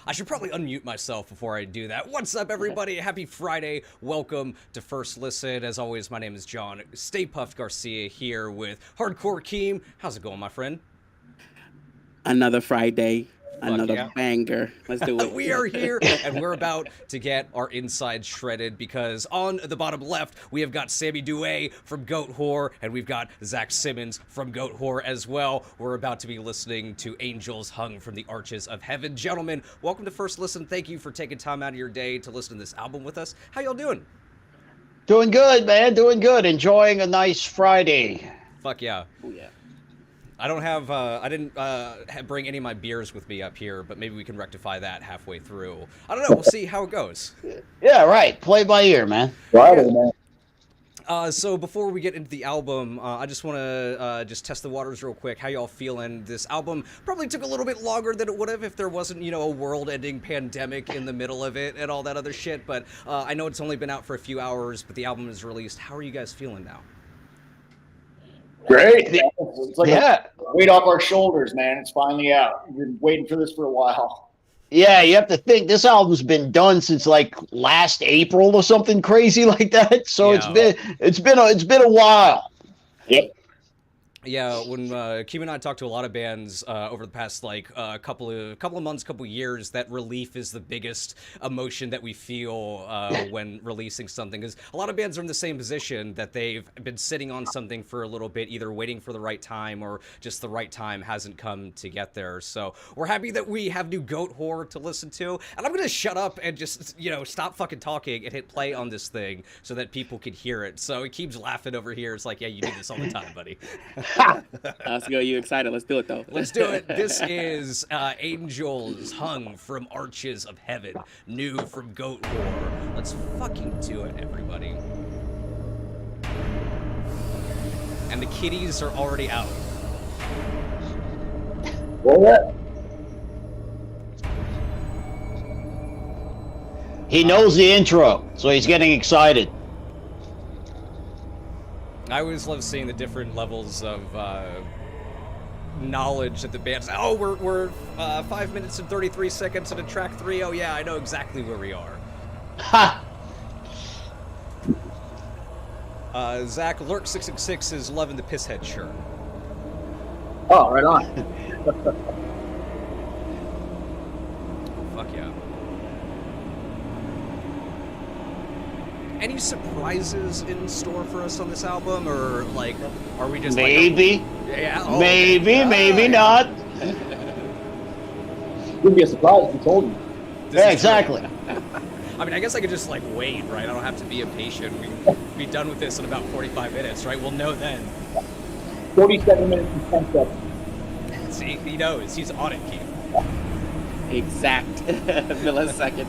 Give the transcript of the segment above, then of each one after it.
I should probably unmute myself before I do that. What's up, everybody? Happy Friday. Welcome to First Listen. As always, my name is Jon. StayPuft Garcia here with Hardcore Keem. How's it going, my friend? Another Friday. Another yeah. banger. Let's do it. We are here, and we're about to get our insides shredded because on the bottom left, we have got Sammy Duet from GOATWHORE, and we've got Zach Simmons from GOATWHORE as well. We're about to be listening to Angels Hung from the Arches of Heaven. Gentlemen, welcome to First Listen. Thank you for taking time out of your day to listen to this album with us. How y'all doing? Doing good, man. Doing good. Enjoying a nice Friday. Fuck yeah. Oh, yeah. I don't have, I didn't bring any of my beers with me up here, but maybe we can rectify that halfway through. I don't know. We'll see how it goes. Yeah, right. Play by ear, man. Friday, man. So before we get into the album, I just want to just test the waters real quick. How y'all feeling? This album probably took a little bit longer than it would have if there wasn't, you know, a world-ending pandemic in the middle of it and all that other shit. But I know it's only been out for a few hours, but the album is released. How are you guys feeling now? Great. It's like a weight off our shoulders, man. It's finally out. We've been waiting for this for a while. Yeah, you have to think this album's been done since like last April or something crazy like that. So Yeah. it's been a while. Yep. Yeah, when Keem and I talked to a lot of bands over the past like couple of months, couple of years, that relief is the biggest emotion that we feel when releasing something. Because a lot of bands are in the same position that they've been sitting on something for a little bit, either waiting for the right time or just the right time hasn't come to get there. So we're happy that we have new GOATWHORE to listen to, and I'm gonna shut up and just stop fucking talking and hit play on this thing so that people can hear it. So he keeps laughing over here. It's like, yeah, you do this all the time, buddy. Let's go. You excited? Let's do it, though. Let's do it. This is Angels Hung from Arches of Heaven, new from GOATWHORE. Let's fucking do it, everybody. And the kitties are already out. Well, He knows the intro, so he's getting excited. I always love seeing the different levels of knowledge that the band's. Oh, we're 5 minutes and 33 seconds into track 3. Oh yeah, I know exactly where we are. Ha! Zach Lurk666 is loving the pisshead shirt. oh, right on. Fuck yeah. Any surprises in store for us on this album, or like, are we just Maybe. like, Maybe not. Wouldn't be a surprise if we told you. Yeah, exactly. I mean, I guess I could just like wait, right? I don't have to be impatient. We can be done with this in about 45 minutes, right? We'll know then. 47 minutes and 10 seconds. See, he knows. He's on it, Keith. Exact millisecond.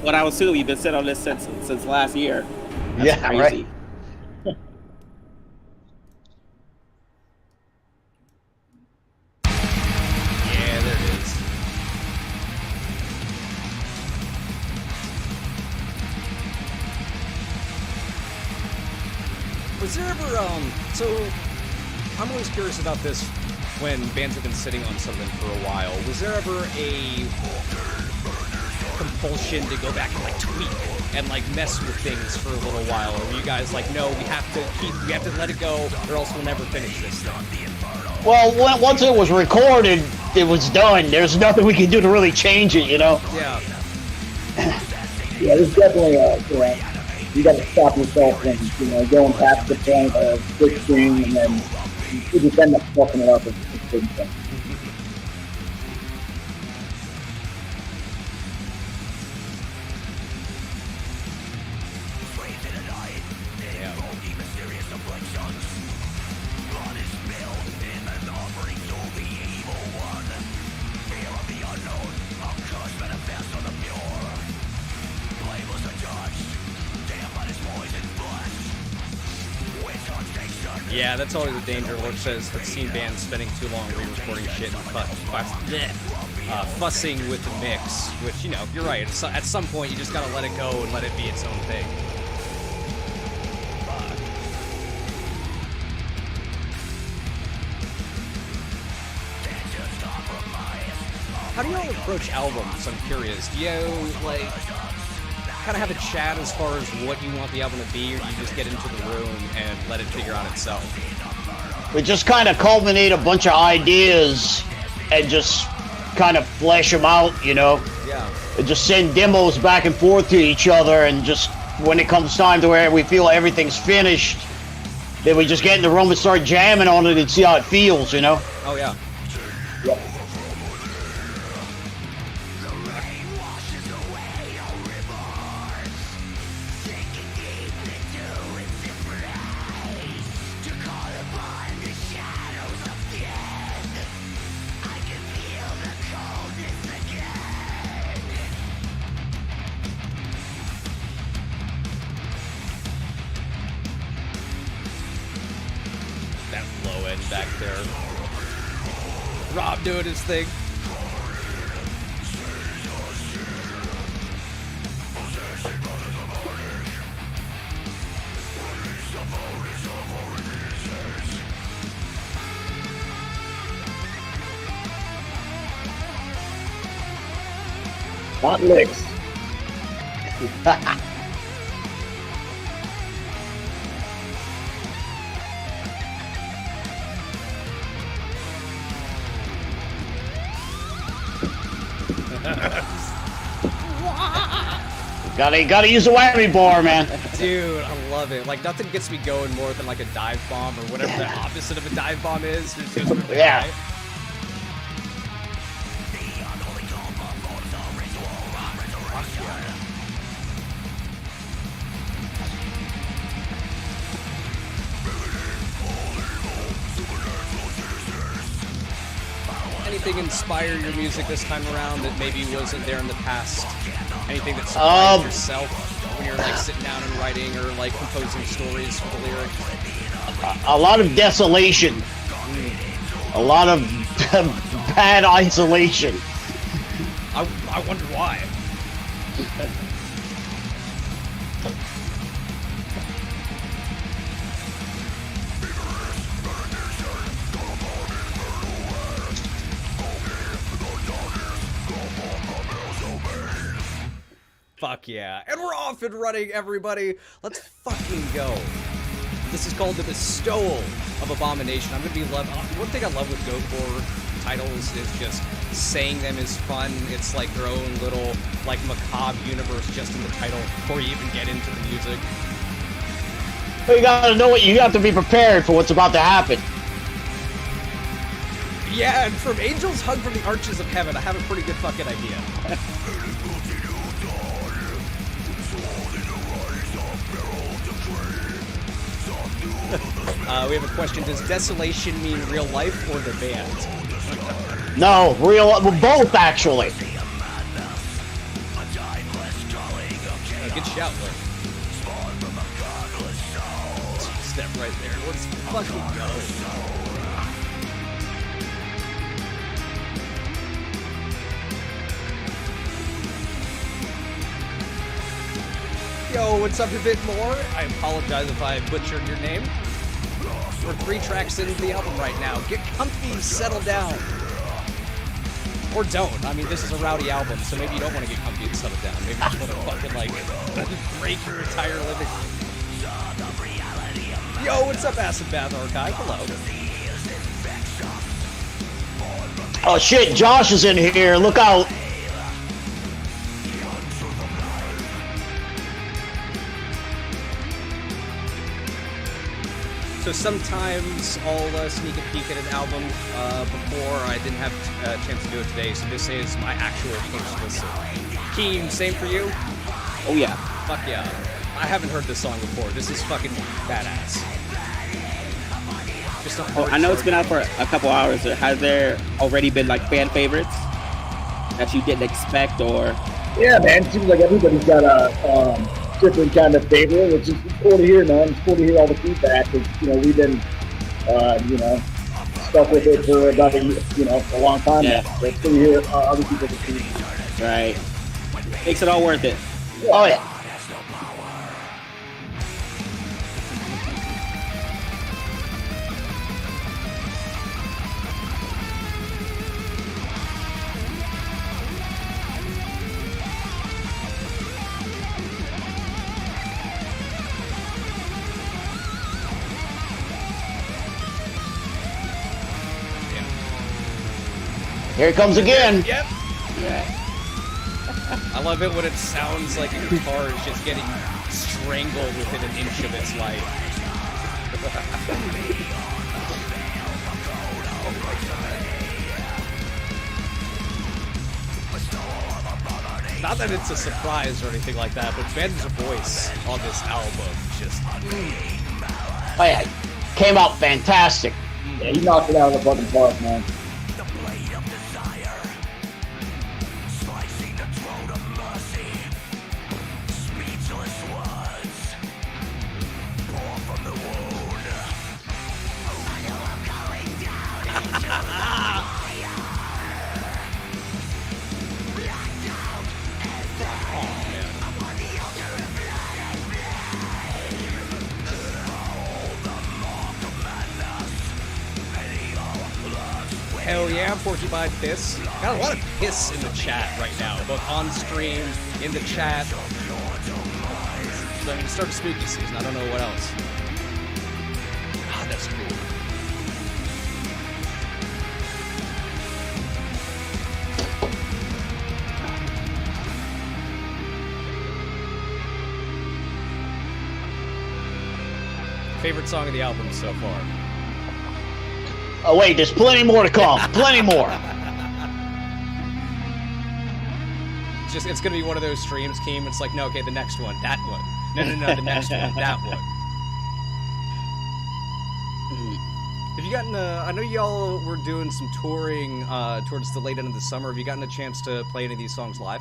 What I would assume you've been sitting on this since last year. That's Yeah, crazy. right. Yeah, there it is. Was there ever, so I'm always curious about this when bands have been sitting on something for a while. Was there ever a compulsion to go back and like tweak and like mess with things for a little while? Or were you guys like, no, we have to let it go or else we'll never finish this thing? Well, once it was recorded, it was done. There's nothing we can do to really change it, you know? Yeah. Yeah, there's definitely you got to stop yourself from going past the point of fixing, and then you just end up fucking it up. It's big thing. Yeah, that's always the danger. Lurk says I've seen bands spending too long re-recording shit and fussing with the mix, which, you're right. At some point, you just gotta let it go and let it be its own thing. how do y'all approach albums? I'm curious. Do you like kind of have a chat as far as what you want the album to be, or do you just get into the room and let it figure out itself? We just kind of culminate a bunch of ideas and just kind of flesh them out, you know? Yeah. And just send demos back and forth to each other, and just when it comes time to where we feel everything's finished, then we just get in the room and start jamming on it and see how it feels, you know? Oh, yeah. Yep. That low end back there. Rob doing his thing. Hot licks. Gotta use a whammy bar, man. Dude, I love it. Like, nothing gets me going more than like a dive bomb or whatever the opposite of a dive bomb is. It's just really Yeah. high. Anything inspire your music this time around that maybe wasn't there in the past? Anything that surprised yourself when you're like sitting down and writing or like composing stories for the lyric? A lot of desolation. A lot of bad isolation. I wonder why. Fuck yeah. And we're off and running, everybody. Let's fucking go. This is called The Bestowal of Abomination. I'm gonna be one thing I love with GOATWHORE titles is just saying them is fun. It's like their own little, like, macabre universe just in the title before you even get into the music. But you gotta know what you have to be prepared for what's about to happen. Yeah, and from Angels Hung from the Arches of Heaven, I have a pretty good fucking idea. We have a question. Does desolation mean real life or the band? No, both actually. Good shout, Luke. Step right there. Let's fucking go. Yo, what's up a bit more? I apologize if I butchered your name. We're 3 tracks into the album right now. Get comfy, settle down. Or don't. I mean, this is a rowdy album, so maybe you don't want to get comfy and settle down. Maybe you just want to fucking, like, break your entire living room. Yo, what's up, Acid Bath Archive? Hello. Oh shit, Josh is in here. Look out. So sometimes I'll sneak a peek at an album before. I didn't have a chance to do it today, so this is my actual first listen. Keem, same for you? Oh yeah. Fuck yeah. I haven't heard this song before. This is fucking badass. Just a hard I know it's start. been out for a couple hours. Has there already been like fan favorites that you didn't expect, or? Yeah, man. It seems like everybody's got a different kind of favorite, which is cool to hear, man. It's cool to hear all the feedback. Cause, we've been, stuck with it for about a long time Yeah. now. So it's cool to hear other people's opinions. Right. Makes it all worth it. Oh yeah. Here it comes again. Yep. I love it when it sounds like a guitar is just getting strangled within an inch of its life. Not that it's a surprise or anything like that, but Ben's voice on this album just... Oh yeah, came out fantastic. Yeah, he knocked it out of the fucking park, man. Hell yeah, Porcupine Piss. Got a lot of piss in the chat right now, both on stream, in the chat. So I'm gonna start a spooky season. I don't know what else. Ah, that's cool. Favorite song of the album so far? Oh wait, there's plenty more to come. Plenty more. It's gonna be one of those streams, Keem. It's like, no, okay, the next one, that one. No, the next one, that one. Have you gotten I know y'all were doing some touring towards the late end of the summer. Have you gotten a chance to play any of these songs live?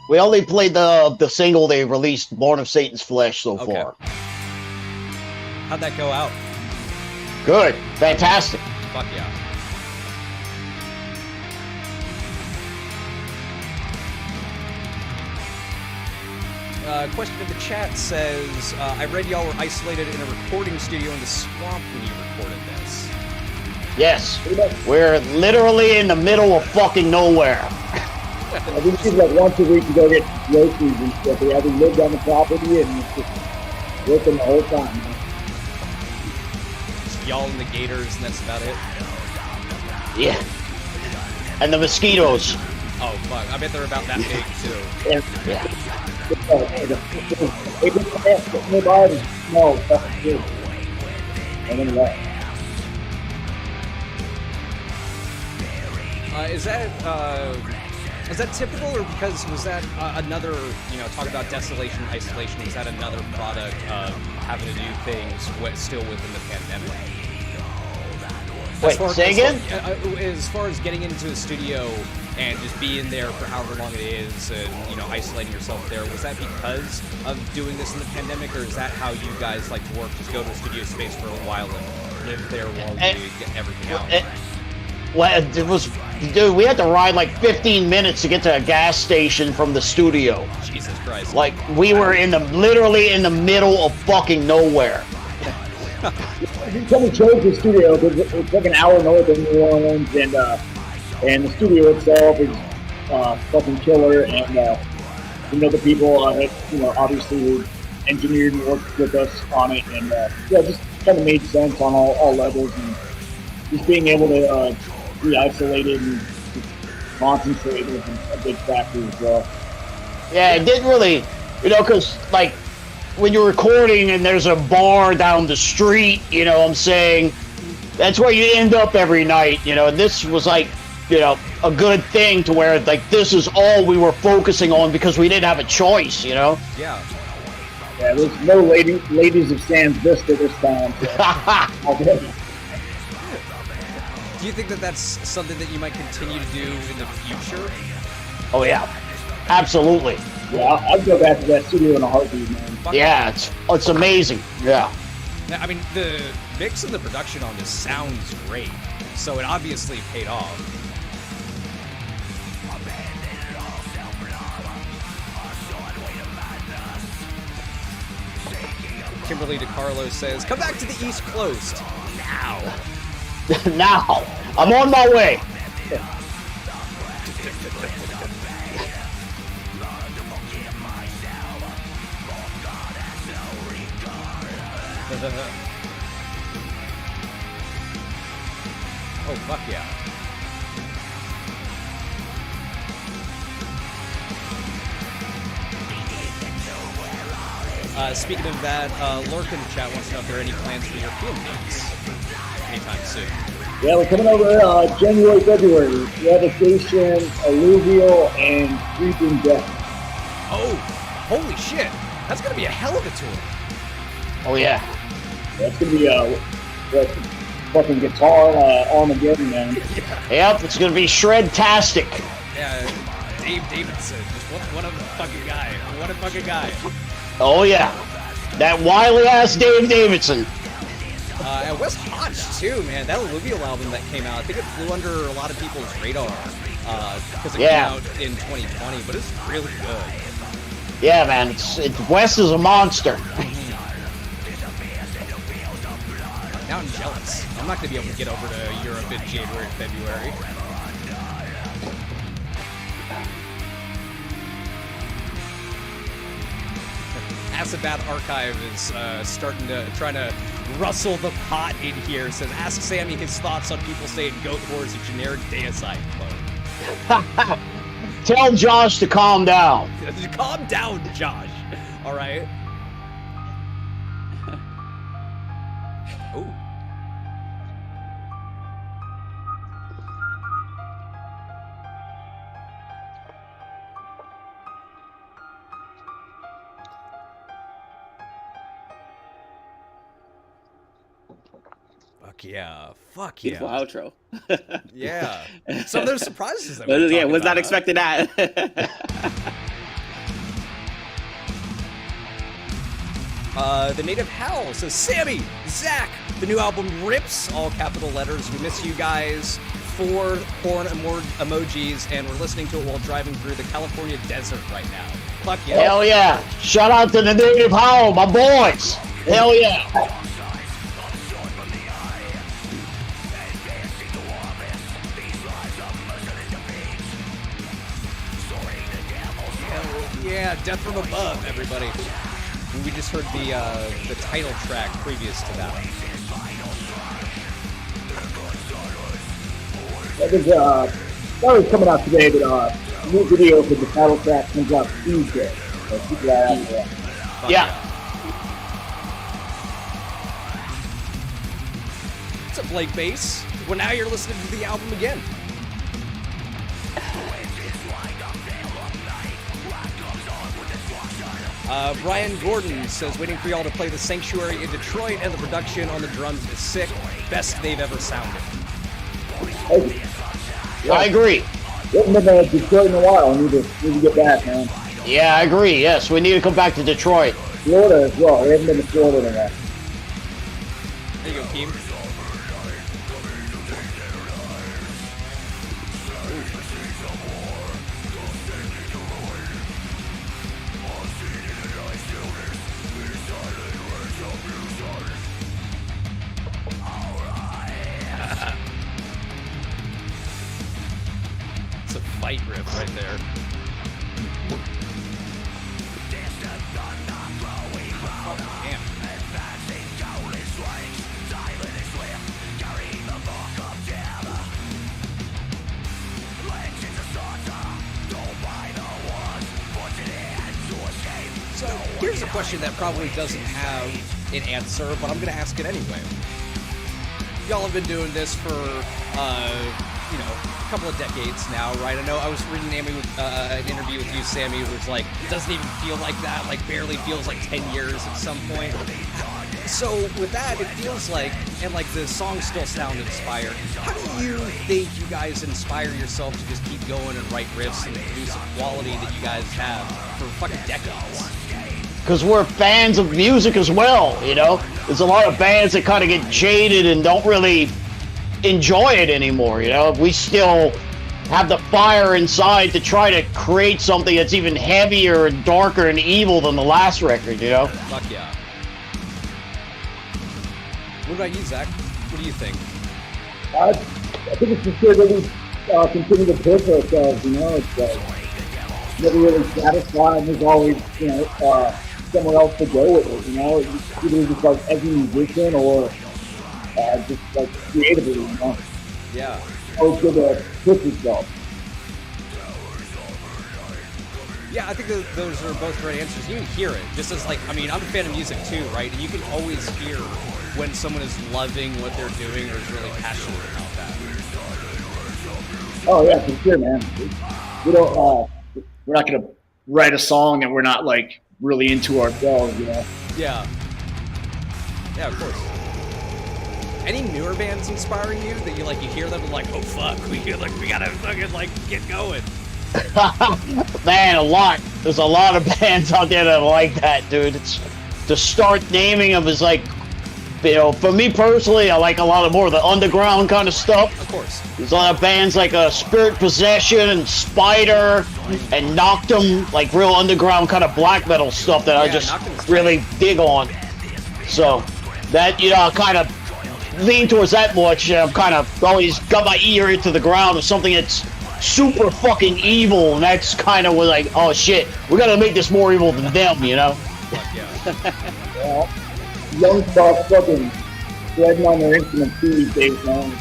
We only played the single they released, Born of Satan's Flesh, so far. How'd that go out? Good. Fantastic. Fuck yeah. Question in the chat says, I read y'all were isolated in a recording studio in the swamp when you recorded this. Yes. We're literally in the middle of fucking nowhere. I think it's like once a week to go get groceries and stuff. We haven't lived on the property and it's just working the whole time. Just y'all and the gators, and that's about it. Yeah. And the mosquitoes. Oh fuck! I bet they're about that big too. Yeah. No, fucking good. And then what? Is that typical, or because was that another, talk about desolation and isolation, was that another product of having to do things still within the pandemic? Wait, say again? As far as getting into the studio and just being there for however long it is and, isolating yourself there, was that because of doing this in the pandemic, or is that how you guys like to work? Just go to a studio space for a while and live there while you get everything out? Well, it was, dude, we had to ride like 15 minutes to get to a gas station from the studio. Jesus Christ. Like, we were literally in the middle of fucking nowhere. Someone chose the studio because it's like an hour north of New Orleans, and the studio itself is fucking killer, and the people obviously who engineered and worked with us on it, and just kind of made sense on all levels, and just being able to be isolated and concentrate was a big factor as well. Yeah, it didn't really, because like when you're recording and there's a bar down the street, what I'm saying, that's where you end up every night, and this was like, a good thing to where like this is all we were focusing on because we didn't have a choice, Yeah. Yeah, there's no ladies of Sands Vista this time. So. Do you think that that's something that you might continue to do in the future? Oh yeah, absolutely. Yeah, I'd go back to that studio in a heartbeat, man. Yeah, it's amazing. Yeah. I mean, the mix and the production on this sounds great, so it obviously paid off. Kimberly DeCarlo says, "Come back to the East Coast now." Now, I'm on my way. Oh, fuck yeah. Speaking of that, Lurk in the chat wants to know if there are any plans for European dates anytime soon. Yeah, we're coming over January, February. Devastation, Alluvial, and Creeping Death. Oh, holy shit! That's gonna be a hell of a tour. Oh yeah. That's gonna be fucking guitar Armageddon, man. Yep, it's gonna be shred-tastic. Yeah, Dave Davidson. Just what a fucking guy. What a fucking guy. Oh yeah. That wily ass Dave Davidson. And Wes Hodge too, man. That Alluvial album that came out, I think it flew under a lot of people's radar because it came out in 2020, but it's really good. Yeah, man. It's Wes is a monster. Now I'm jealous. I'm not gonna be able to get over to Europe in January, February. Acid Bath Archive is trying to rustle the pot in here. Says, ask Sammy his thoughts on people saying GOATWHORE is a generic deicide quote. Tell Josh to calm down. Calm down, Josh. All right. Ooh. Fuck yeah. Fuck yeah. Beautiful outro. Yeah. Some of those surprises that yeah, was not expecting that. The Native Howl says, Sammy, Zach, the new album rips, all capital letters. We miss you guys. 4 porn emojis, and we're listening to it while driving through the California desert right now. Fuck yeah. Hell yeah. Shout out to the Native Howl, my boys. Hell yeah. Yeah, Death from Above, everybody. We just heard the title track previous to that. That was coming out today, but new video for the title track comes out Tuesday. So keep your eye out for that. Yeah. What's up, Blake Bass? Well, now you're listening to the album again. Brian Gordon says, waiting for y'all to play The Sanctuary in Detroit, and the production on the drums is sick. Best they've ever sounded. I agree. We haven't been to Detroit in a while. We need to get back, man. Yeah, I agree. Yes, we need to come back to Detroit. Florida as well. We haven't been to Florida in a while. There you go, Keem. It's a fight riff right there. Damn. So here's a question that probably doesn't have an answer, but I'm going to ask it anyway. Y'all have been doing this for, a couple of decades now, right? I know I was reading an interview with you, Sammy, where it's like, it doesn't even feel like that, like barely feels like 10 years at some point. So with that, it feels like, and like the songs still sound inspired, how do you think you guys inspire yourself to just keep going and write riffs and produce the quality that you guys have for fucking decades? Because we're fans of music as well, you know? There's a lot of bands that kind of get jaded and don't really enjoy it anymore, you know? We still have the fire inside to try to create something that's even heavier and darker and evil than the last record, you know? Fuck yeah. What about you, Zach? What do you think? I think it's just good that we continue to push ourselves, you know? It's never really satisfying. There's always, somewhere else to go with it, you know? Either just like as a musician or just like creatively, you know? Yeah. Always good to push yourself. Yeah, I think those are both great answers. You can hear it, just as like, I mean, I'm a fan of music too, right? And you can always hear when someone is loving what they're doing or is really passionate about that. Oh yeah, for sure, man. We don't. We're not gonna write a song that we're not like really into ourselves, you know. Yeah. Yeah, of course. Any newer bands inspiring you that you hear them and like, oh fuck, we gotta fucking like get going. Man, a lot. There's a lot of bands out there that are like that, dude. It's to start naming them is like, you know, for me personally, I like a lot of more of the underground kind of stuff. Of course. There's a lot of bands like Spirit Possession and Spider and Noctum, like real underground kind of black metal stuff that I just really dig on. So that, you know, I kind of lean towards that much. I'm kind of always got my ear into the ground with something that's super fucking evil, and that's kind of like, oh shit, we gotta make this more evil than them, you know? Yeah. Young stuff fucking shredding on their instruments too these days, man.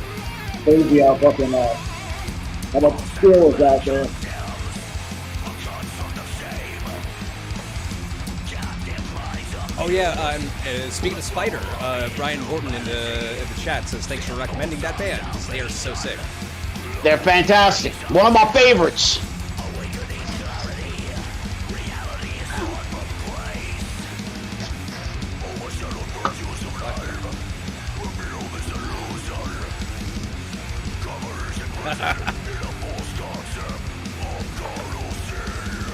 Crazy how fucking how much skill is out there. Oh yeah, speaking of Spider, Brian Horton in the chat says thanks for recommending that band. They are so sick. They're fantastic. One of my favorites.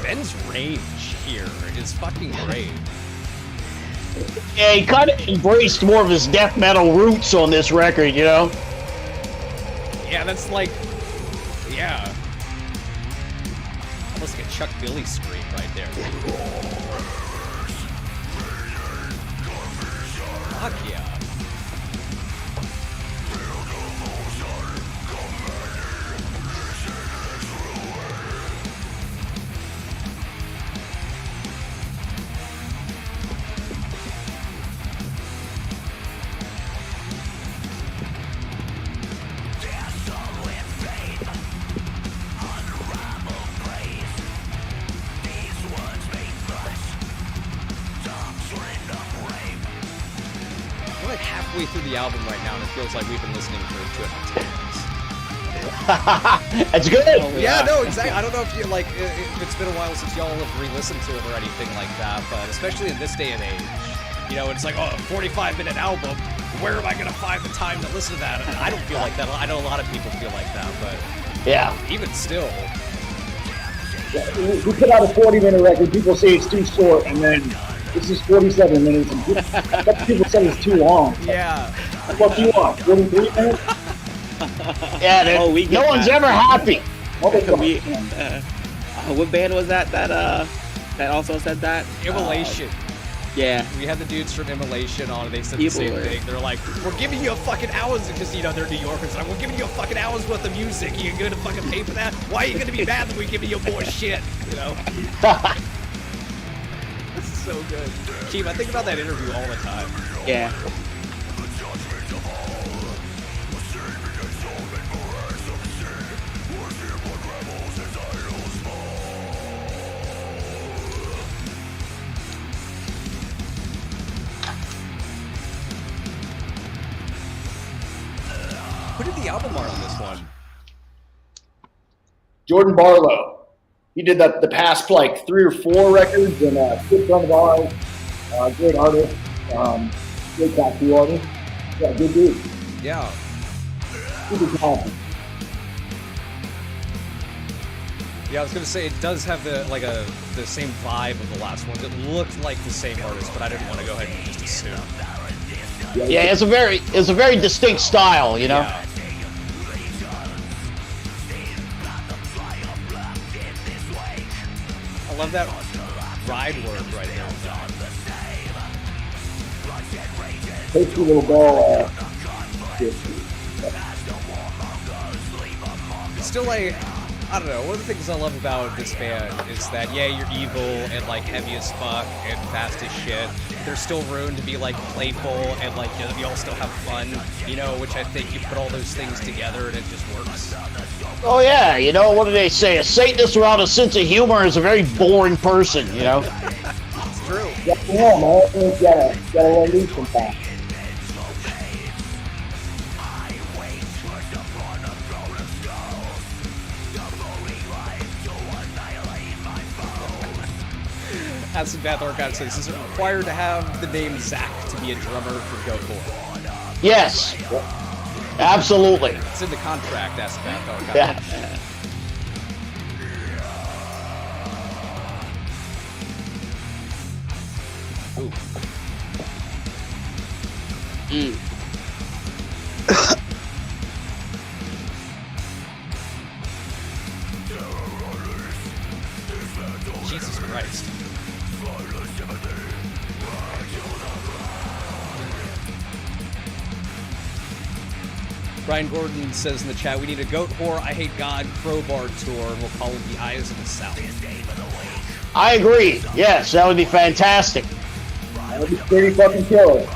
Ben's range here is fucking great. Yeah, he kind of embraced more of his death metal roots on this record, you know? Yeah, that's like, yeah. Almost like a Chuck Billy scream right there. Fuck yeah. Through the album right now, and it feels like we've been listening for 2.5 years. That's good. Yeah, no, exactly. I don't know if you like if it's been a while since y'all have re-listened to it or anything like that, but especially in this day and age, you know, it's like, oh, a 45-minute album. Where am I going to find the time to listen to that? And I don't feel like that. I know a lot of people feel like that, but yeah, even still. Yeah, we put out a 40-minute record. People say it's too short, and then this is 47 minutes, and people say it's too long. Yeah. What do you want? 43 minutes? Yeah, dude. No one's ever happy. What band was that that also said that? Immolation. Yeah. We had the dudes from Immolation on, and they said the same thing. They're like, we're giving you a fucking hours, because, you know, they're New Yorkers. Like, we're giving you a fucking hour's worth of music. You gonna fucking pay for that? Why are you gonna be mad that we're giving you more shit, you know? So good. Keem, I think about that interview all the time. Yeah. Who did the album art on this one? Jordan Barlow. He did the past like 3 or 4 records, and good friend of ours, great artist, great tattoo artist. Yeah, good dude. Yeah. Super talented. Yeah, I was gonna say it does have the same vibe of the last one. It looked like the same artist, but I didn't want to go ahead and just assume. Yeah, it's a very distinct style, you know. Yeah. I love that ride work right there. Tasty little bell. It's still like, I don't know. One of the things I love about this band is that, yeah, you're evil and, like, heavy as fuck and fast as shit. There's still room to be, like, playful and, like, you all still have fun, you know, which I think you put all those things together and it just works. Oh yeah, you know, what do they say? A Satanist without a sense of humor is a very boring person, you know? It's true. Yeah, man. You gotta release some time. Acid Bath Archive says, is it required to have the name Zach to be a drummer for GOATWHORE? Yes. Absolutely. It's in the contract, Acid Bath Archive. Yeah. Ooh. Jesus Christ. Brian Gordon says in the chat, we need a GOATWHORE, I Hate God crowbar tour, and we'll call it the Eyes of the South. I agree. Yes, that would be fantastic. That would be pretty fucking killer.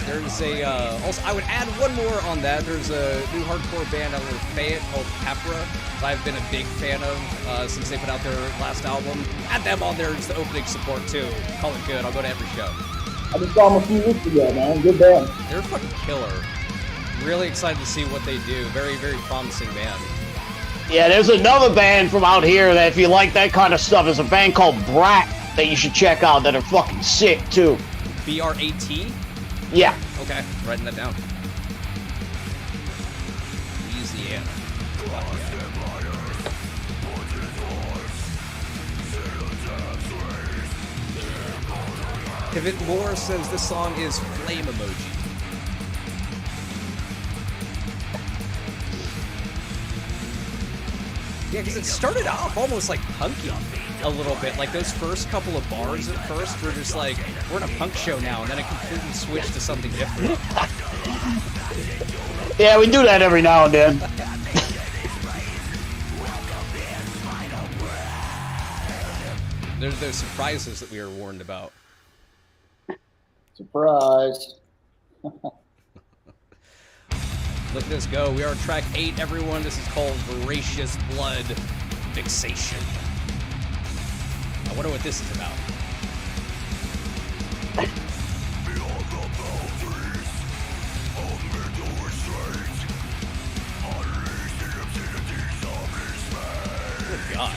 There's a, also, I would add one more on that. There's a new hardcore band out of Fayette called Capra that I've been a big fan of since they put out their last album. Add them on there as the opening support too. Call it good. I'll go to every show. I just saw them a few weeks ago, man. Good band. They're fucking killer. Really excited to see what they do. Very, very promising band. Yeah, there's another band from out here that if you like that kind of stuff, is a band called Brat that you should check out that are fucking sick too. B-R-A-T? Yeah. Okay, writing that down. Louisiana. Pivot Moore says this song is flame emoji. Yeah, because it started off almost like punky a little bit. Like those first couple of bars at first were just like, we're in a punk show now, and then it completely switched to something different. Yeah, we do that every now and then. There's those surprises that we were warned about. Surprise. Look at this go. We are on track 8, everyone. This is called Voracious Blood Fixation. I wonder what this is about. Good God.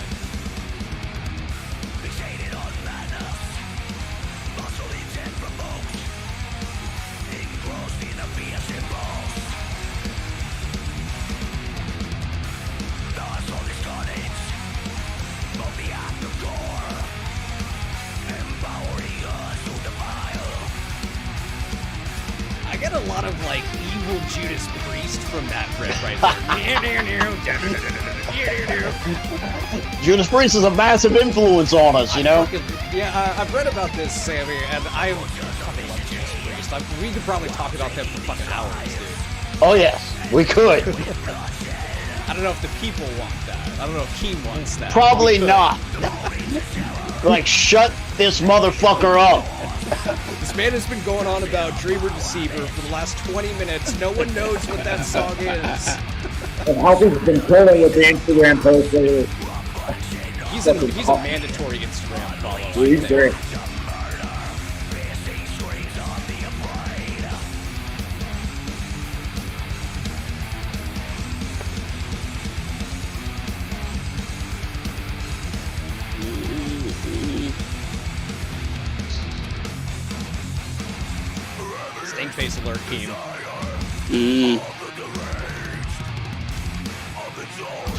I get a lot of like evil Judas Priest from that riff right there. Judas Priest is a massive influence on us, you know? Yeah, I've read about this, Sammy, and I fucking love Judas Priest. We could probably talk about them for fucking hours, dude. Oh yes, we could. I don't know if the people want that. I don't know if Keem wants that. Probably not. Like, shut this motherfucker up. This man has been going on about Dreamer Deceiver for the last 20 minutes. No one knows what that song is. And how people been killing with the Instagram post lately. He's a mandatory Instagram follow. He's great. Stink face alert, Keem.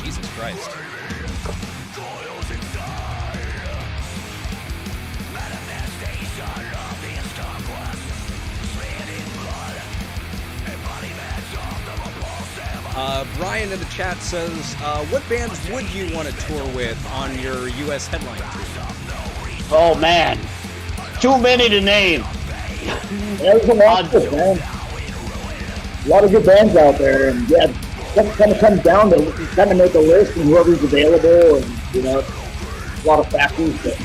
Jesus Christ. Brian in the chat says, what bands would you want to tour with on your U.S. headline tour? Oh man, too many to name. There's a lot of good, man. A lot of good bands out there, and yeah, kind of comes down to kind of make a list and whoever's available, and you know, a lot of factors. But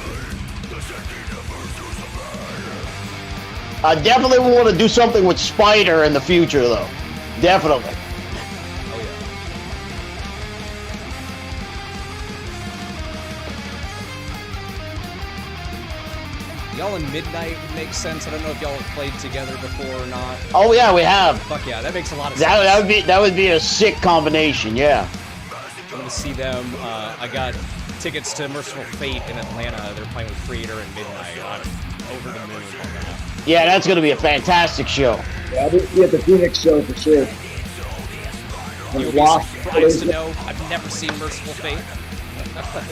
I definitely want to do something with Spider in the future, though. Definitely. Oh yeah. Y'all in Midnight makes sense. I don't know if y'all have played together before or not. Oh yeah, we have. Fuck yeah, that makes a lot of That sense. that would be a sick combination. Yeah. I'm gonna see them. I got tickets to Merciful Fate in Atlanta. They're playing with Creator at Midnight. I'm over the moon on that. Yeah, that's gonna be a fantastic show. yeah, I'll be at the Phoenix show for sure. You'll be surprised to know I've never seen Merciful Fate.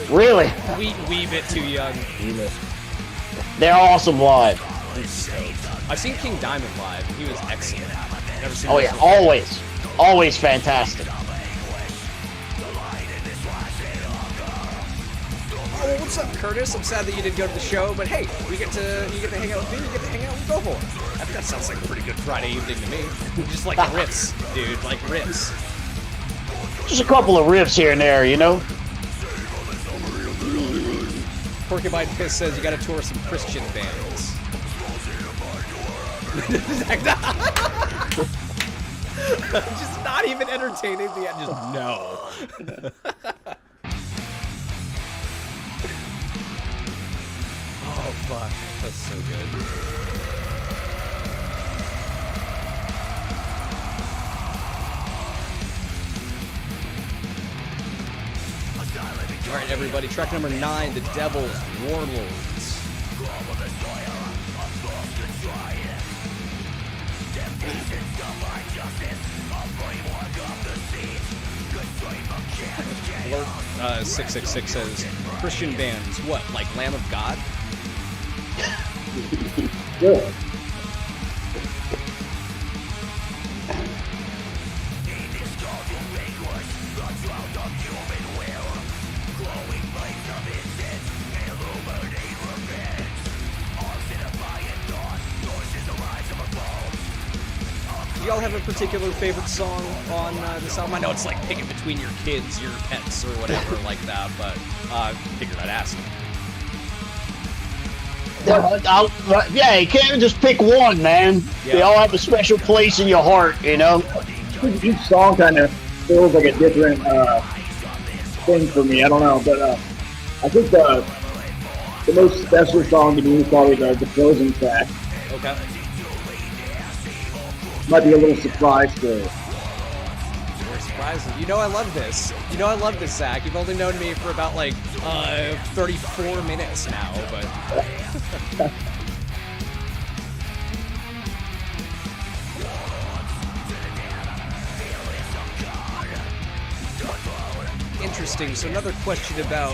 Really, Wee bit too young. they're awesome live. I've seen King Diamond live. He was excellent. Never seen Oh yeah, Merciful Fate. always fantastic. Oh, well, what's up, Curtis? I'm sad that you didn't go to the show, but hey, you get to hang out with me. You get to hang out with GOATWHORE. I think that sounds like a pretty good Friday evening to me. Just like riffs, dude, like riffs. Just a couple of riffs here and there, you know. Porcupine Piss says you got to tour some Christian bands. Just not even entertaining the end. Just no. Oh fuck, that's so good. All right, everybody. Track number 9, The Devil's Warlords. Alert 666 says, Christian bands, what, like Lamb of God? Yeah. Do y'all have a particular favorite song on this album? I know it's like picking between your kids, your pets, or whatever like that, but figured I'd ask. Yeah, you can't just pick one, man. Yeah. They all have a special place in your heart, you know. Each song kind of feels like a different thing for me. I don't know, but I think the most special song to me is probably the closing track. Okay. Might be a little surprise for You're surprising. You know I love this. You know I love this, Zach. You've only known me for about like 34 minutes now, but interesting. So another question about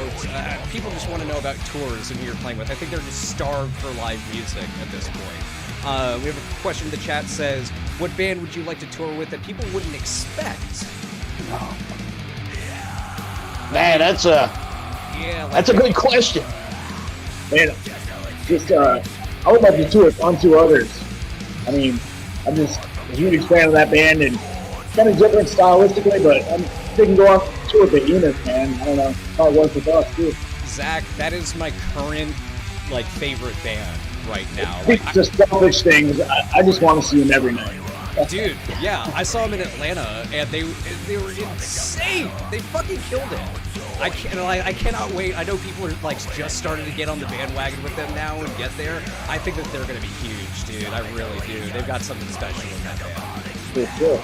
people just want to know about tours and who you're playing with. I think they're just starved for live music at this point. We have a question in the chat says, what band would you like to tour with that people wouldn't expect? Man, that's a good question. Man, just I would love to tour on two others. I mean, I'm just a huge fan of that band and kind of different stylistically, but I'm thinking go on tour with the Enos, man. I don't know how it works with us too. Zach, that is my current like favorite band right now. Like, Just selfish things. I just want to see them every night. dude, yeah, I saw them in Atlanta and they were insane. They fucking killed it. I cannot wait. I know people are like just starting to get on the bandwagon with them now and get there. I think that they're gonna be huge, dude. I really do. They've got something special in that band. For sure.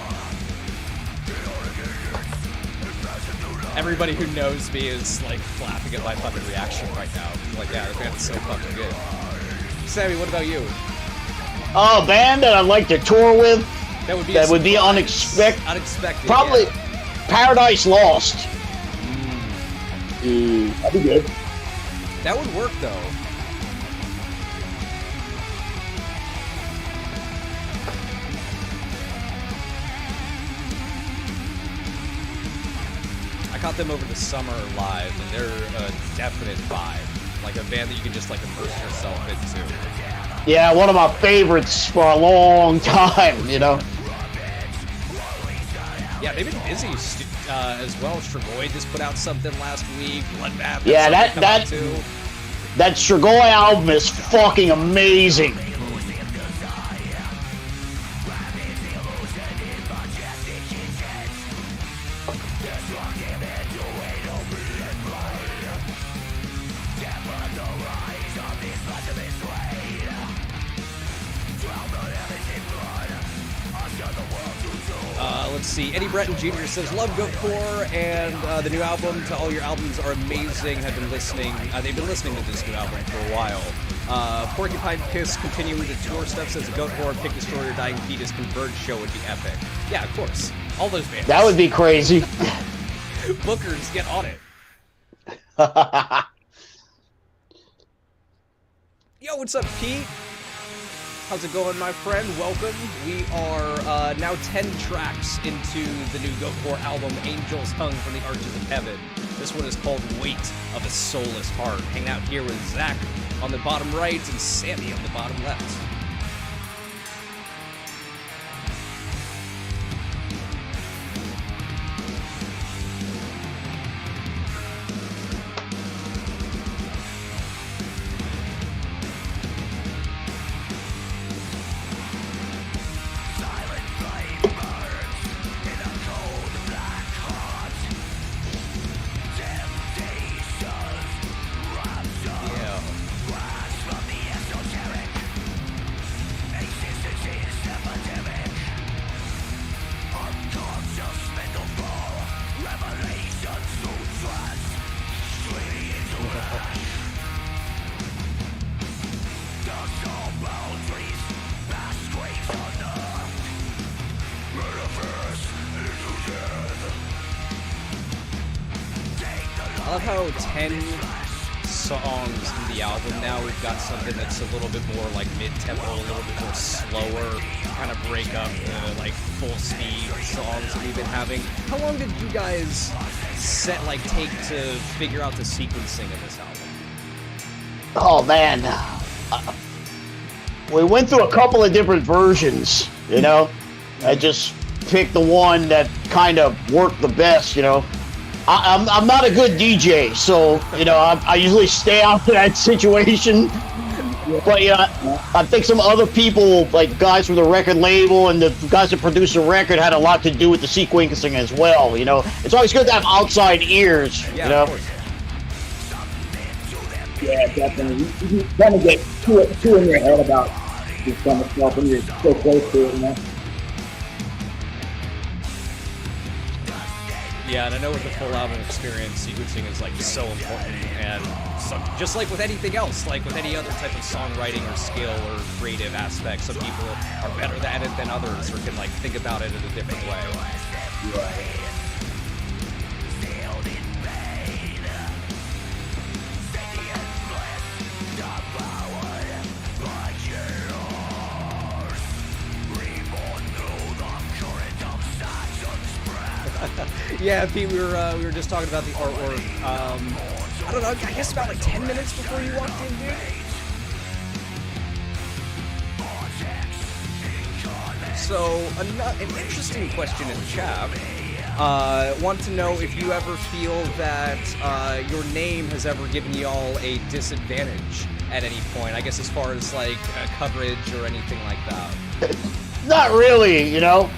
Everybody who knows me is like laughing at my fucking reaction right now. Like, yeah, the band's so fucking good. Sammy, what about you? Oh, a band that I'd like to tour with. That would be unexpected. Unexpected. Probably Yeah. Paradise Lost. That'd be good. That would work though. I caught them over the summer live, and they're a definite vibe. Like a band that you can just like immerse yourself into. Yeah, one of my favorites for a long time, you know. Yeah, they've been busy as well. Strigoi just put out something last week. Bloodbath. Yeah, too. That Strigoi album is fucking amazing. Let's see. Eddie Breton Jr. says, love GOATWHORE and the new album. To all your albums are amazing. Have been listening. They've been listening to this new album for a while. Porcupine Piss continuing to tour stuff says GOATWHORE, Pick Destroyer, Dying Fetus, Converge show would be epic. Yeah, of course. All those bands. That would be crazy. Bookers, get on it. Yo, what's up, Pete? How's it going, my friend? Welcome. We are now 10 tracks into the new GOATWHORE album, Angels Hung from the Arches of Heaven. This one is called Weight of a Soulless Heart. Hanging out here with Zach on the bottom right and Sammy on the bottom left. I love how 10 songs in the album now, we've got something that's a little bit more like mid-tempo, a little bit more slower, kind of break up the like full speed songs that we've been having. How long did you guys take to figure out the sequencing of this album? Oh man, we went through a couple of different versions, you know. I just picked the one that kind of worked the best, you know. I'm not a good DJ, so you know I usually stay out of that situation. But you know, I think some other people, like guys from the record label and the guys that produce the record, had a lot to do with the sequencing as well. You know, it's always good to have outside ears. Yeah, you know. of course. Yeah, definitely. You kind of get too in your head about this kind of stuff when you're so close to it, you know? Yeah, and I know with the full album experience, sequencing is like so important, and so, just like with anything else, like with any other type of songwriting or skill or creative aspect, some people are better at it than others, or can like think about it in a different way. Right. Yeah, Pete, we were just talking about the artwork. I don't know, I guess about like 10 minutes before you walked in, dude. So, an interesting question in the chat. Want to know if you ever feel that your name has ever given y'all a disadvantage at any point, I guess as far as like coverage or anything like that. Not really, you know.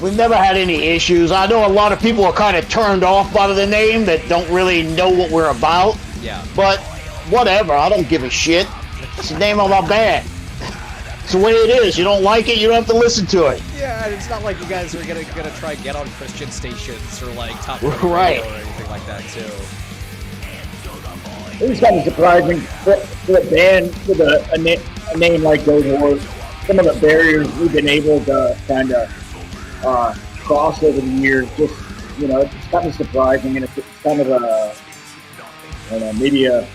We've never had any issues. I know a lot of people are kind of turned off by the name that don't really know what we're about. Yeah. But whatever, I don't give a shit. It's the name of my band. It's the way it is. You don't like it, you don't have to listen to it. Yeah, and it's not like you guys are gonna try and get on Christian stations or like top 40 right. radio or anything like that too. It was kind of surprising for a band with a name like GOATWHORE. Some of the barriers we've been able to kind of cross over the years, just, you know, it's kind of surprising, and it's kind of maybe a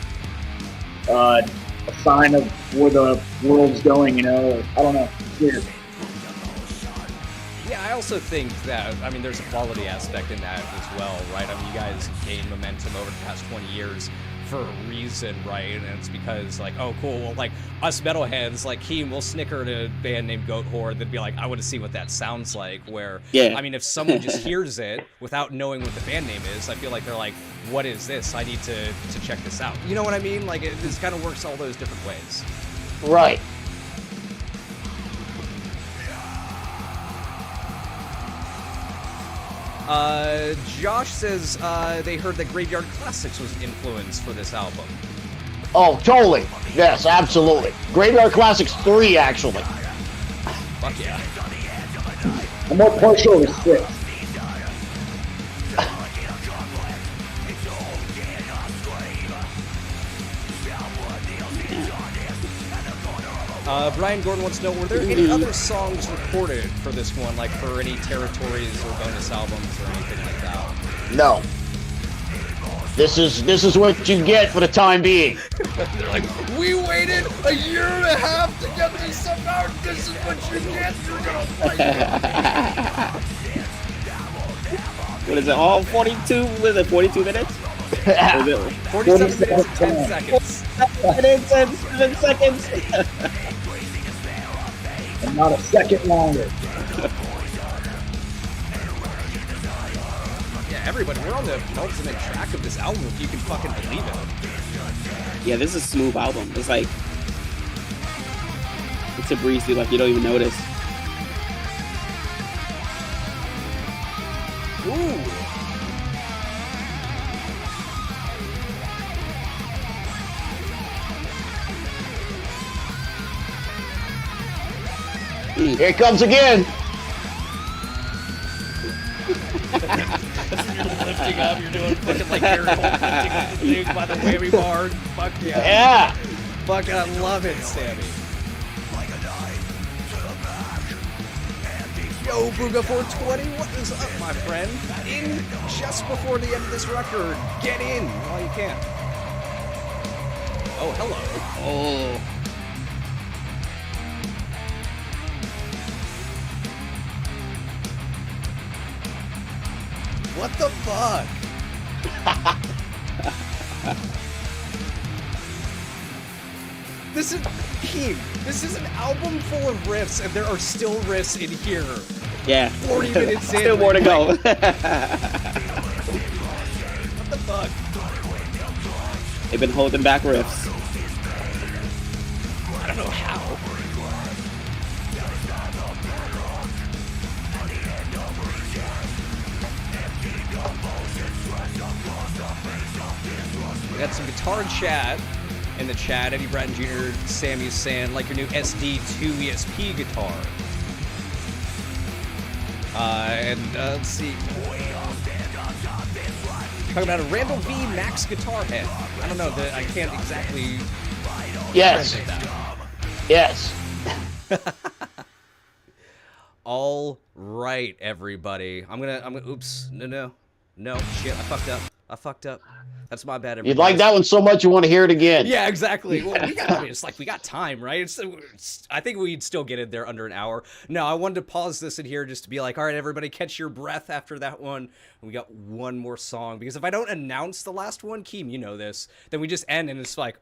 sign of where the world's going, you know. I don't know. It's weird. Yeah, I also think that, I mean, there's a quality aspect in that as well, right? I mean, you guys gained momentum over the past 20 years for a reason, right? And it's because, like, oh, cool, well, like, us metalheads, like, Keem will snicker at a band named GOATWHORE, then be like, I want to see what that sounds like, where, Yeah. I mean, if someone just hears it without knowing what the band name is, I feel like they're like, what is this? I need to check this out. You know what I mean? Like, this kind of works all those different ways. Right. Josh says they heard that Graveyard Classics was an influence for this album. Oh, totally. Yes, absolutely. Graveyard Classics 3, actually. Fuck yeah. I'm more partial to 6. Brian Gordon wants to know, were there any other songs recorded for this one, like for any territories or bonus albums or anything like that? No. This is what you get for the time being. They're like, we waited a year and a half to get this stuff out. This is what you get. You're gonna fight it. What is it? All 42? What is it? 42 minutes? Or is it 47 minutes, 10 seconds. minutes and 7 seconds. And not a second longer. Yeah, everybody, we're on the ultimate track of this album, if you can fucking believe it. Yeah, this is a smooth album. It's like, it's a breeze through, like you don't even notice. Ooh. Here it comes again. You're lifting up, you're doing fucking like you're lifting up the thing by the whammy bar. Fuck yeah. Yeah. Fuck, I love it, Sammy. Yo, Booga 420, what is up, my friend? In just before the end of this record. Get in while you can. Oh, hello. Oh. What the fuck? This is Keem. This is an album full of riffs, and there are still riffs in here. Yeah. 40 minutes in. Still more to go. What the fuck? They've been holding back riffs. I don't know how. We got some guitar chat in the chat. Eddie Bratton Jr. Sammy's saying, like your new SD2 ESP guitar. Let's see. Talking about a Randall V Max guitar head. I don't know. I can't exactly. Yes. translate that. Yes. All right, everybody. I'm gonna. Oops. No. Shit. I fucked up. That's my bad. Everybody. You'd like that one so much you want to hear it again. Yeah, exactly. Well, it's like we got time, right? I think we'd still get it there under an hour. No, I wanted to pause this in here just to be like, all right, everybody, catch your breath after that one. And we got one more song, because if I don't announce the last one, Keem, you know this, then we just end and it's like,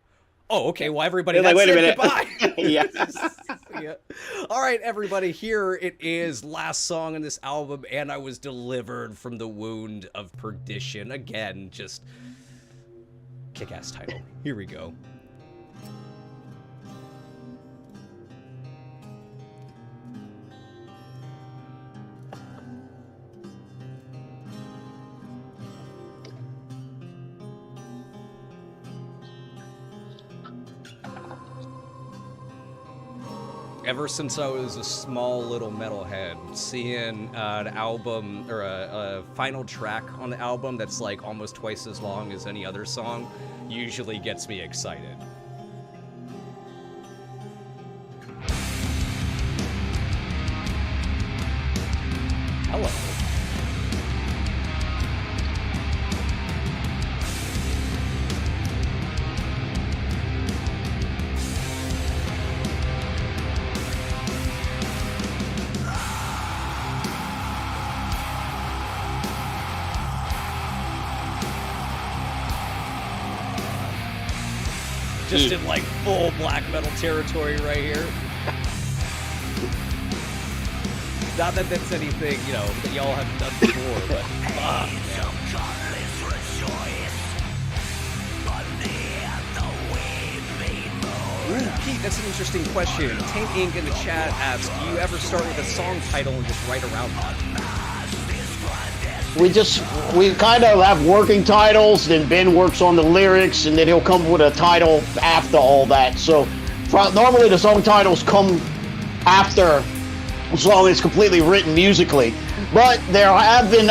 oh, okay, well, everybody, They're like, that's wait a it, minute. goodbye. Yeah. Yeah. All right, everybody, here it is, last song in this album, and I was delivered from the wound of perdition. Again, just kick-ass title. Here we go. Ever since I was a small little metalhead, seeing an album or a final track on the album that's like almost twice as long as any other song usually gets me excited. Hello. just in like full black metal territory right here. Not that that's anything, you know, that y'all haven't done before, but fuck, man. Ooh, Pete, that's an interesting question. Taint Inc. in the chat asks, do you ever start with a song title and just write around that? We kind of have working titles, then Ben works on the lyrics, and then he'll come with a title after all that. So normally the song titles come after the song is completely written musically. But there have been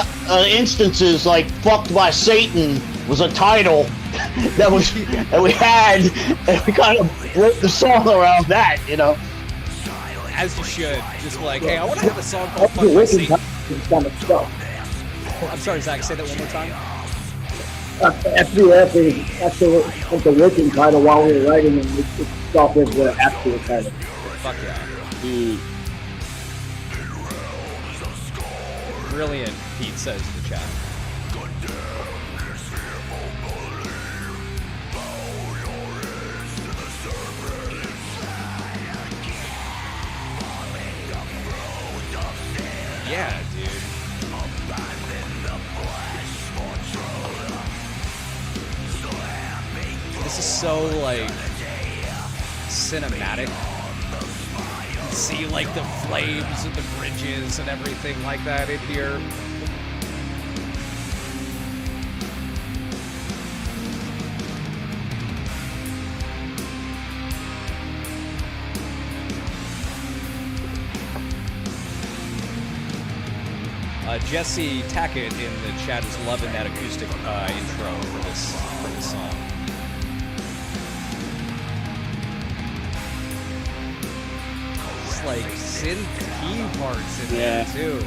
instances like "Fucked by Satan" was a title that we had, and we kind of wrote the song around that, you know. As you should. Just like, hey, I want to have a song called "Fucked by Satan." I'm sorry, Zach, say that one more time. After the working title while we were writing, and it stopped as the actual title. Fuck yeah. Brilliant, Pete says in the chat. Yeah, dude. This is so, like, cinematic. You can see, like, the flames and the bridges and everything like that in here. Jesse Tackett in the chat is loving that acoustic intro for this song. It's like synth key parts in there too.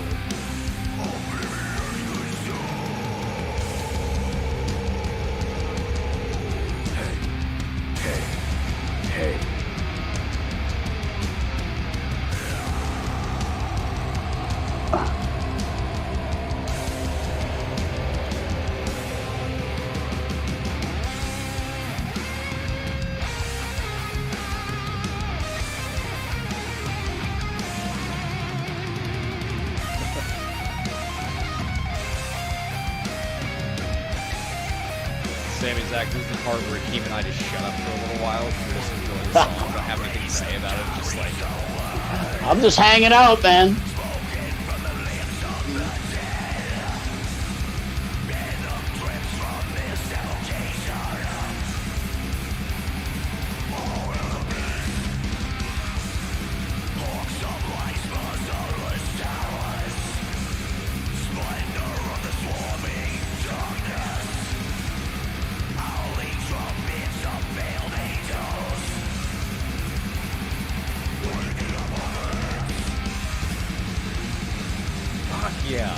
Hey. Sammy, Zach, this is the part where Keem and I just shut up for a little while. We're just enjoying the song. Don't have anything to say about it. Just like, I'm just hanging out, man. yeah.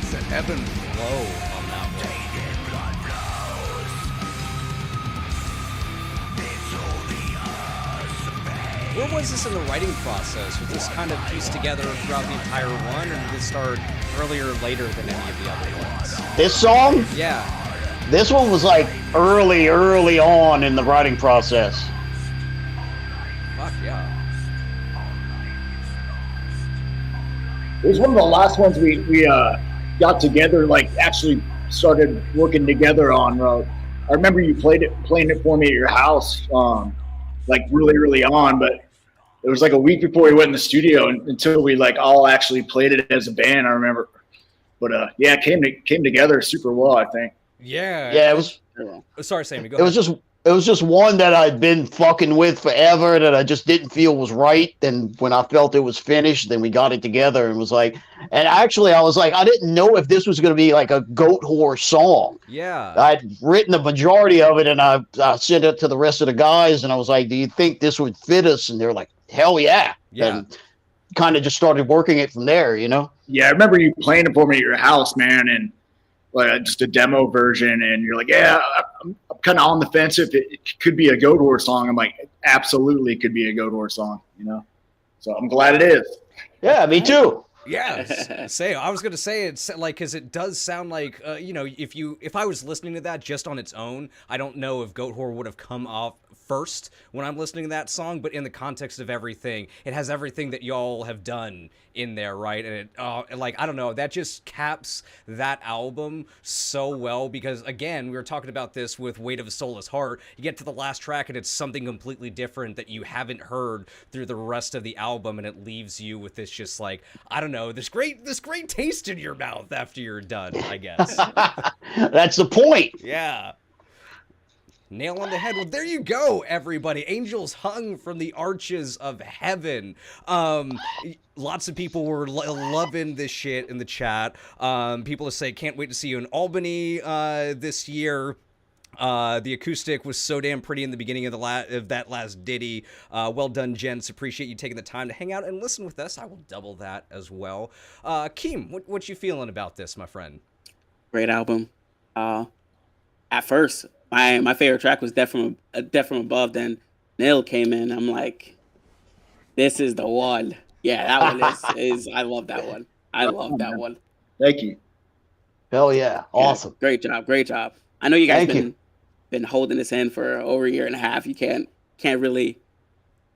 It's an ebb and flow on that one. Where was this in the writing process? Was this kind of pieced together throughout the entire run, or did this start earlier or later than any of the other ones? This song? Yeah. This one was like early on in the writing process. Fuck yeah. It was one of the last ones we got together, like actually started working together on. I remember you playing it for me at your house, like really on, but it was like a week before we went in the studio until we like all actually played it as a band. I remember. yeah, it came together super well, I think. Yeah. Yeah, it was. Sorry, Sammy. Go It ahead. was just one that I'd been fucking with forever that I just didn't feel was right. Then when I felt it was finished, then we got it together and was like, and actually I was like, I didn't know if this was going to be like a Goatwhore song. Yeah. I'd written the majority of it and I sent it to the rest of the guys and I was like, do you think this would fit us? And they're like, hell yeah. Yeah. And kind of just started working it from there, you know? Yeah, I remember you playing it for me at your house, man, and like just a demo version, and you're like, yeah, I'm kind of on the fence if it could be a Goatwhore song. I'm like, it absolutely could be a Goatwhore song, you know? So I'm glad it is. Yeah, me too. Yeah, say I was gonna say it's like because it does sound like you know if I was listening to that just on its own, I don't know if Goatwhore would have come off first when I'm listening to that song, but in the context of everything, it has everything that y'all have done in there, right? And it like I don't know, that just caps that album so well because again, we were talking about this with Weight of a Soulless Heart. You get to the last track and it's something completely different that you haven't heard through the rest of the album, and it leaves you with this just like I don't know, this great taste in your mouth after you're done, I guess. That's the point. Yeah. Nail on the head. Well, there you go, everybody. Angels hung from the arches of heaven. Lots of people were loving this shit in the chat. People say, can't wait to see you in Albany this year. The acoustic was so damn pretty in the beginning of that last ditty. Well done, gents. Appreciate you taking the time to hang out and listen with us. I will double that as well. Keem, what you feeling about this, my friend? Great album. At first, my favorite track was Death from Above. Then Nil came in. I'm like, this is the one. Yeah, that one is I love that one. I love that one. Thank you. Hell yeah. Awesome. Yeah, great job. I know you guys been holding this in for over a year and a half. You can't really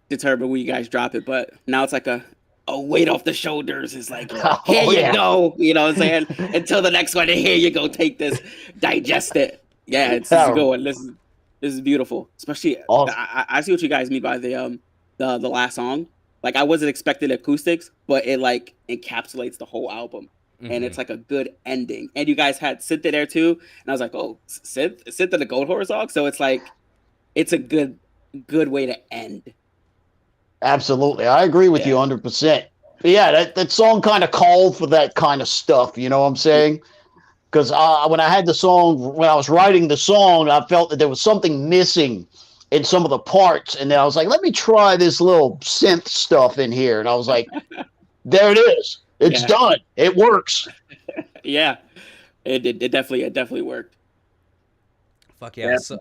determine when you guys drop it, but now it's like a weight off the shoulders. It's like, here you go. You know what I'm saying? Until the next one, and here you go. Take this, digest it. Yeah, it's a good one. This is beautiful. Especially, awesome. I see what you guys mean by the last song. Like, I wasn't expecting acoustics, but it like encapsulates the whole album. And it's like a good ending. And you guys had Synth there too. And I was like, oh, Synth in the Goatwhore song? So it's like, it's a good way to end. Absolutely. I agree with you 100%. But yeah, that song kind of called for that kind of stuff. You know what I'm saying? Because when I had the song, when I was writing the song, I felt that there was something missing in some of the parts. And then I was like, let me try this little synth stuff in here. And I was like, there it is. It's done. It works. Yeah, it definitely worked. Fuck yeah. So,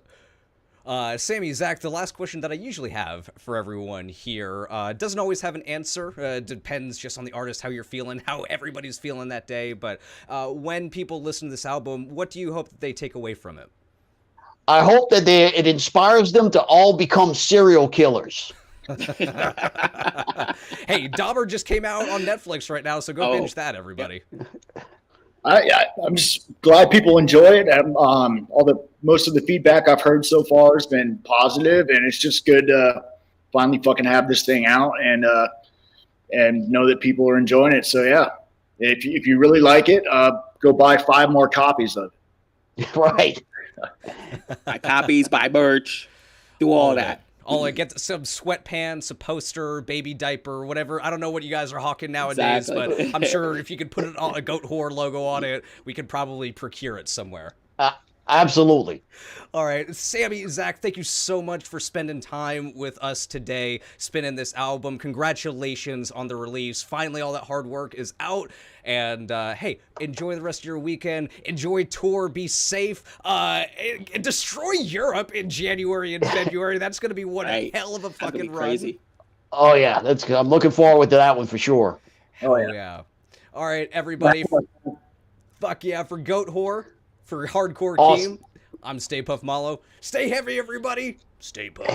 Sammy, Zach, the last question that I usually have for everyone here doesn't always have an answer. Depends just on the artist, how you're feeling, how everybody's feeling that day. But when people listen to this album, what do you hope that they take away from it? I hope that it inspires them to all become serial killers. Hey, Dauber just came out on Netflix right now, so go binge that, everybody. I'm just glad people enjoy it. Most of the feedback I've heard so far has been positive, and it's just good to finally fucking have this thing out and know that people are enjoying it. So yeah, if you really like it, go buy 5 more copies of it. Right. Buy copies, buy merch, do all that. Get some sweatpants, a poster, baby diaper, whatever. I don't know what you guys are hawking nowadays, but I'm sure if you could put a Goatwhore logo on it, we could probably procure it somewhere. Absolutely. All right, Sammy, Zach, thank you so much for spending time with us today, spinning this album. Congratulations on the release. Finally, all that hard work is out. And, hey, enjoy the rest of your weekend. Enjoy tour. Be safe. And destroy Europe in January and February. That's going to be one hell of a fucking run. Crazy. Oh, yeah. I'm looking forward to that one for sure. Oh, yeah. All right, everybody. Fuck yeah. For Goatwhore, for Hardcore Keem, I'm StayPuft Malo. Stay heavy, everybody. Stay puft.